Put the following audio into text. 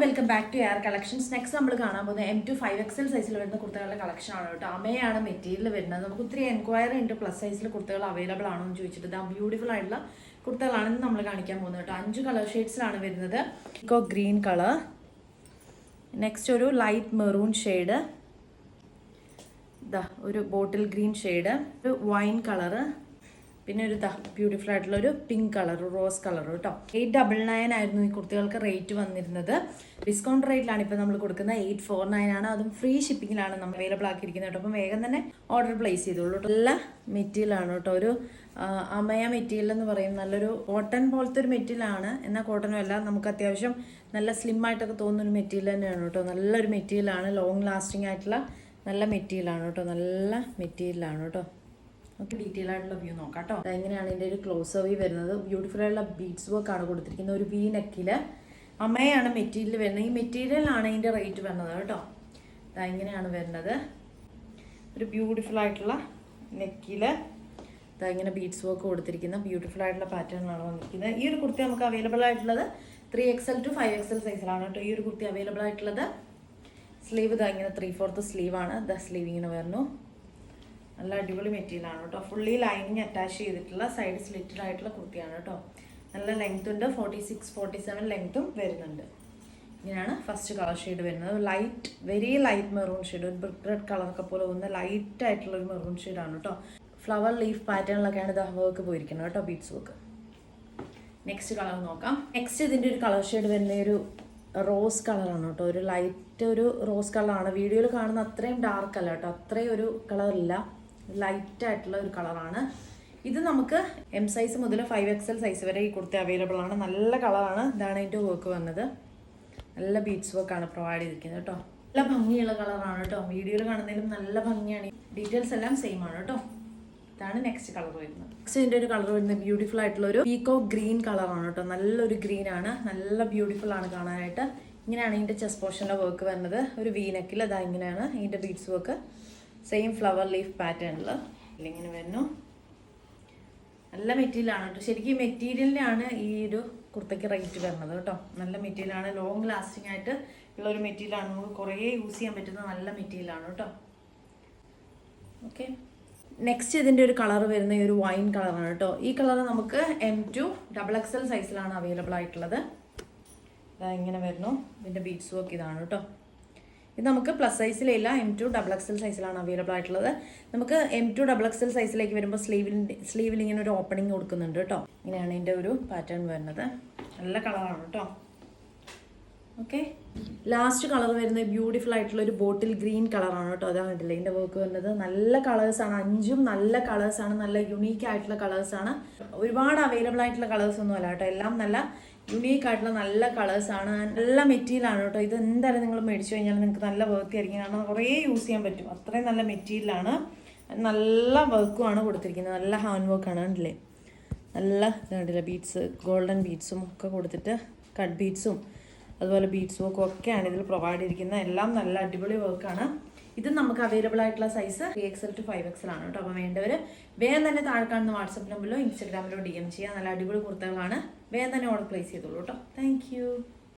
Welcome back to air collections. Next നമ്മൾ കാണാൻ പോകുന്നത് M to 5XL സൈസിൽ വരുന്ന കുർത്തകളുടെ കളക്ഷൻ ആണ് കേട്ടോ. അമയാണ് മെറ്റീരിയൽ വരുന്നത്. നമുക്ക് ഒത്തിരി എൻക്വയറി ഉണ്ട് പ്ലസ് സൈസിൽ കുർത്തകൾ അവൈലബിൾ ആണോ എന്ന് ചോദിച്ചിട്ട് ഇതാ ബ്യൂട്ടിഫുൾ ആയിട്ടുള്ള കുർത്തകളാണ് നമ്മൾ കാണിക്കാൻ പോകുന്നത് കേട്ടോ. 5 കളർ ഷെയ്ഡ്സിലാണ് വരുന്നത്. ഇക്കോ ഗ്രീൻ കളർ, നെക്സ്റ്റ് ഒരു ലൈറ്റ് മെറൂൺ ഷെയ്ഡ്, ഇതാ ഒരു ബോട്ടിൽ ഗ്രീൻ ഷെയ്ഡ്, ഒരു വൈൻ കളറ്, പിന്നെ ഒരു ബ്യൂട്ടിഫുൾ ആയിട്ടുള്ള ഒരു പിങ്ക് കളർ, റോസ് കളർ കേട്ടോ. 899 ആയിരുന്നു ഈ കുർത്തികൾക്ക് റേറ്റ് വന്നിരുന്നത്. ഡിസ്കൗണ്ട് റേറ്റിലാണ് ഇപ്പോൾ നമ്മൾ കൊടുക്കുന്നത്. 849 ആണ്. അതും ഫ്രീ ഷിപ്പിങ്ങിലാണ് നമ്മൾ അവൈലബിൾ ആക്കിയിരിക്കുന്നത് കേട്ടോ. അപ്പം വേഗം തന്നെ ഓർഡർ പ്ലേസ് ചെയ്തോളൂ. നല്ല മെറ്റീരിയലാണ് കേട്ടോ. ഒരു അമയ മെറ്റീരിയൽ എന്ന് പറയും. നല്ലൊരു കോട്ടൺ പോലത്തെ ഒരു മെറ്റീരിയലാണ്. എന്നാൽ കോട്ടനും അല്ല, നമുക്ക് അത്യാവശ്യം നല്ല സ്ലിം ആയിട്ടൊക്കെ തോന്നുന്ന ഒരു മെറ്റീരിയൽ തന്നെയാണ് കേട്ടോ. നല്ലൊരു മെറ്റീരിയലാണ്, ലോങ് ലാസ്റ്റിംഗ് ആയിട്ടുള്ള നല്ല മെറ്റീരിയലാണ് കേട്ടോ. നല്ല മെറ്റീരിയലാണ് കേട്ടോ. നമുക്ക് ഡീറ്റെയിൽ ആയിട്ടുള്ള വ്യൂ നോക്കാം കേട്ടോ. എങ്ങനെയാണ് ഇതിൻ്റെ ഒരു ക്ലോസ് വ്യൂ വരുന്നത്. ബ്യൂട്ടിഫുൾ ആയിട്ടുള്ള ബീഡ്സ് വർക്ക് ആണ് കൊടുത്തിരിക്കുന്നത്. ഒരു വി നെക്കിൽ അമയാണ് മെറ്റീരിയൽ വരുന്നത്. ഈ മെറ്റീരിയലാണ് ഇതിൻ്റെ റേറ്റ് വരുന്നത് കേട്ടോ. ഇങ്ങനെയാണ് വരുന്നത്. ഒരു ബ്യൂട്ടിഫുൾ ആയിട്ടുള്ള നെക്കിൽ ഇങ്ങനെ ബീഡ്സ് വർക്ക് കൊടുത്തിരിക്കുന്ന ബ്യൂട്ടിഫുൾ ആയിട്ടുള്ള പാറ്റേണിലാണ് വന്നിരിക്കുന്നത്. ഈ ഒരു കുർത്തി നമുക്ക് അവൈലബിൾ ആയിട്ടുള്ളത് 3XL to 5XL സൈസിലാണ് കേട്ടോ. ഈ ഒരു കുർത്തി അവൈലബിൾ ആയിട്ടുള്ളത്. സ്ലീവ് ഇങ്ങനെ 3/4 സ്ലീവാണ്. സ്ലീവ് ഇങ്ങനെ വരുന്നു. നല്ല അടിപൊളി മെറ്റീരിയലാണ് കേട്ടോ. ഫുള്ളി ലൈനിങ് അറ്റാച്ച് ചെയ്തിട്ടുള്ള സൈഡ് സ്ലിറ്റഡ് ആയിട്ടുള്ള കുർത്തിയാണ് കേട്ടോ. നല്ല ലെങ്ത് ഉണ്ട്. 46-47 ലെങ്ത്തും വരുന്നുണ്ട്. ഇങ്ങനെയാണ് ഫസ്റ്റ് കളർ ഷെയ്ഡ് വരുന്നത്. Light, very light maroon shade. ഒരു ബ്രിക്ക് റെഡ് കളറൊക്കെ പോലെ പോകുന്ന ലൈറ്റ് ആയിട്ടുള്ള ഒരു മെറൂൺ ഷെയ്ഡാണ് കേട്ടോ. ഫ്ലവർ ലീഫ് പാറ്റേണിലൊക്കെയാണ് ഇത് വർക്ക് പോയിരിക്കുന്നത് കേട്ടോ, ബീഡ്സ് വർക്ക്. നെക്സ്റ്റ് കളർ നോക്കാം. നെക്സ്റ്റ് ഇതിൻ്റെ ഒരു കളർ ഷെയ്ഡ് വരുന്ന ഒരു റോസ് കളറാണ് കേട്ടോ. ഒരു ലൈറ്റ് ഒരു റോസ് കളറാണ്. വീഡിയോയിൽ കാണുന്ന അത്രയും ഡാർക്ക് അല്ല കേട്ടോ. അത്രയും ഒരു കളറില്ല, ലൈറ്റ് ആയിട്ടുള്ള ഒരു കളറാണ് ഇത്. നമുക്ക് M സൈസ് മുതൽ 5XL സൈസ് വരെ ഈ കുർത്തി അവൈലബിൾ ആണ്. നല്ല കളറാണ്. ഇതാണ് അതിൻ്റെ വർക്ക് വന്നത്. നല്ല ബീഡ്സ് വർക്കാണ് പ്രൊവൈഡ് ചെയ്തിരിക്കുന്നത് കേട്ടോ. നല്ല ഭംഗിയുള്ള കളറാണ് കേട്ടോ. വീഡിയോയിൽ കാണുന്നതിലും നല്ല ഭംഗിയാണ്. ഡീറ്റെയിൽസ് എല്ലാം സെയിം ആണ് കേട്ടോ. ഇതാണ് നെക്സ്റ്റ് കളർ വരുന്നത്. നെക്സ്റ്റ് ഇതിൻ്റെ ഒരു കളർ വരുന്നത് ബ്യൂട്ടിഫുൾ ആയിട്ടുള്ള ഒരു പീക്കോ ഗ്രീൻ കളറാണ് കേട്ടോ. നല്ലൊരു ഗ്രീൻ ആണ്. നല്ല ബ്യൂട്ടിഫുൾ ആണ് കാണാനായിട്ട്. ഇങ്ങനെയാണ് ഇതിൻ്റെ ചെസ്റ്റ് പോർഷനിലെ വർക്ക് വരുന്നത്. ഒരു വി നെക്കിൽ ഇങ്ങനെയാണ് ഇതിൻ്റെ beads work. Same flower leaf പാറ്റേണിൽ ഇങ്ങനെ വരുന്നു. നല്ല മെറ്റീരിയലാണ് കേട്ടോ. ശരിക്കും ഈ മെറ്റീരിയലിനാണ് ഈ ഒരു കുർത്തയ്ക്ക് റേറ്റ് വരുന്നത് കേട്ടോ. നല്ല മെറ്റീരിയലാണ്. ലോങ് ലാസ്റ്റിംഗ് ആയിട്ട് ഉള്ള ഒരു മെറ്റീരിയലാണ്. നമുക്ക് കുറേ യൂസ് ചെയ്യാൻ പറ്റുന്ന നല്ല മെറ്റീരിയലാണ് കേട്ടോ. ഓക്കെ, നെക്സ്റ്റ് ഇതിൻ്റെ ഒരു കളർ വരുന്ന ഒരു വൈൻ കളറാണ് കേട്ടോ. ഈ കളർ നമുക്ക് M to XXL സൈസിലാണ് അവൈലബിൾ ആയിട്ടുള്ളത്. ഇങ്ങനെ വരുന്നു. ഇതിൻ്റെ ബീഡ്സ് വർക്ക് ഇതാണ് കേട്ടോ. ഇത് നമുക്ക് പ്ലസ് സൈസിലില്ല, M to XXL സൈസിലാണ് അവൈലബിൾ ആയിട്ടുള്ളത്. നമുക്ക് M to XXL സൈസിലേക്ക് വരുമ്പോൾ സ്ലീവിൽ ഇങ്ങനെ ഒരു ഓപ്പണിങ് കൊടുക്കുന്നുണ്ട് കേട്ടോ. ഇങ്ങനെയാണ് ഇതിൻ്റെ ഒരു പാറ്റേൺ വരുന്നത്. നല്ല കളറാണ് കേട്ടോ. ഓക്കെ, ലാസ്റ്റ് കളർ വരുന്നത് ബ്യൂട്ടിഫുൾ ആയിട്ടുള്ള ഒരു ബോട്ടിൽ ഗ്രീൻ കളറാണ് കേട്ടോ. അതാണ് ഇതിൽ ഇതിൻ്റെ വർക്ക് വരുന്നത്. നല്ല കളേഴ്സാണ്. 5ഉം നല്ല കളേഴ്സാണ്. നല്ല യുണീക്ക് ആയിട്ടുള്ള കളേഴ്സാണ്. ഒരുപാട് അവൈലബിൾ ആയിട്ടുള്ള കളേഴ്സ് ഒന്നും അല്ല കേട്ടോ. എല്ലാം നല്ല യുണീക്ക് ആയിട്ടുള്ള നല്ല കളേഴ്സാണ്. നല്ല മെറ്റീരിയലാണ് കേട്ടോ. ഇത് എന്തായാലും നിങ്ങൾ മേടിച്ചു കഴിഞ്ഞാൽ നിങ്ങൾക്ക് നല്ല വൃത്തിയായിരിക്കും. കാരണം കുറേ യൂസ് ചെയ്യാൻ പറ്റും. അത്രയും നല്ല മെറ്റീരിയലാണ്. നല്ല വർക്കുമാണ് കൊടുത്തിരിക്കുന്നത്. നല്ല ഹാൻഡ് വർക്കാണ് കണ്ടില്ലേ. നല്ല കണ്ടില്ല ബീഡ്സ്, ഗോൾഡൻ ബീഡ്സും ഒക്കെ കൊടുത്തിട്ട് കട്ട് ബീഡ്സും അതുപോലെ ബീഡ്സ് വർക്കും ഒക്കെയാണ് ഇതിൽ പ്രൊവൈഡ് ചെയ്തിരിക്കുന്നത്. എല്ലാം നല്ല അടിപൊളി വർക്കാണ്. ഇത് നമുക്ക് അവൈലബിൾ ആയിട്ടുള്ള സൈസ് 3XL to 5XL ആണ് കേട്ടോ. അപ്പോൾ വേണ്ടവർ വേഗം തന്നെ താഴെ കാണുന്ന വാട്സപ്പ് നമ്പറിലോ ഇൻസ്റ്റാഗ്രാമിലോ DM ചെയ്യാം. നല്ല അടിപൊളി കുർത്തകളാണ്. വേഗം തന്നെ ഓർഡർ പ്ലേസ് ചെയ്തോളൂ കേട്ടോ. താങ്ക്